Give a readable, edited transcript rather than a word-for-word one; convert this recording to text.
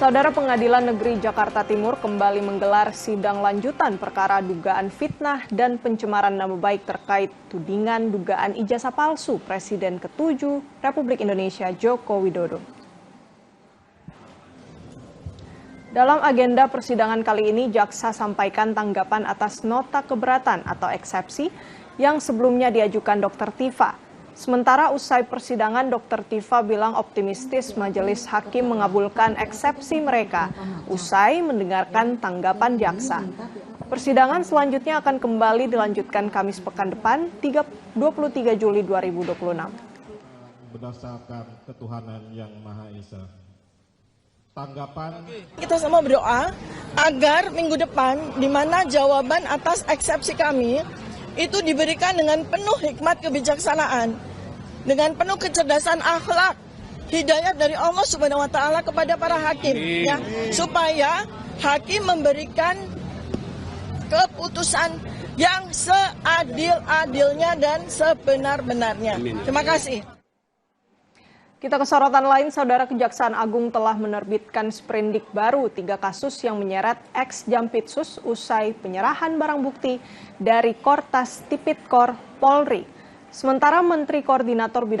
Saudara, Pengadilan Negeri Jakarta Timur kembali menggelar sidang lanjutan perkara dugaan fitnah dan pencemaran nama baik terkait tudingan dugaan ijazah palsu Presiden ke-7 Republik Indonesia Joko Widodo. Dalam agenda persidangan kali ini, jaksa sampaikan tanggapan atas nota keberatan atau eksepsi yang sebelumnya diajukan Dr. Tifa. Sementara usai persidangan, Dr. Tifa bilang optimistis majelis hakim mengabulkan eksepsi mereka usai mendengarkan tanggapan jaksa. Persidangan selanjutnya akan kembali dilanjutkan Kamis pekan depan, 23 Juli 2026. Berdasarkan ketuhanan yang Maha Esa. Tanggapan. Kita semua berdoa agar minggu depan di mana jawaban atas eksepsi kami itu diberikan dengan penuh hikmat kebijaksanaan, dengan penuh kecerdasan akhlak, hidayah dari Allah Subhanahu wa taala kepada para hakim, ya, supaya hakim memberikan keputusan yang seadil-adilnya dan sebenar-benarnya. Terima kasih. Kita ke sorotan lain, Saudara. Kejaksaan Agung telah menerbitkan sprindik baru 3 kasus yang menyeret ex-Jampitsus usai penyerahan barang bukti dari Kortas Tipikor Polri. Sementara Menteri Koordinator Bidang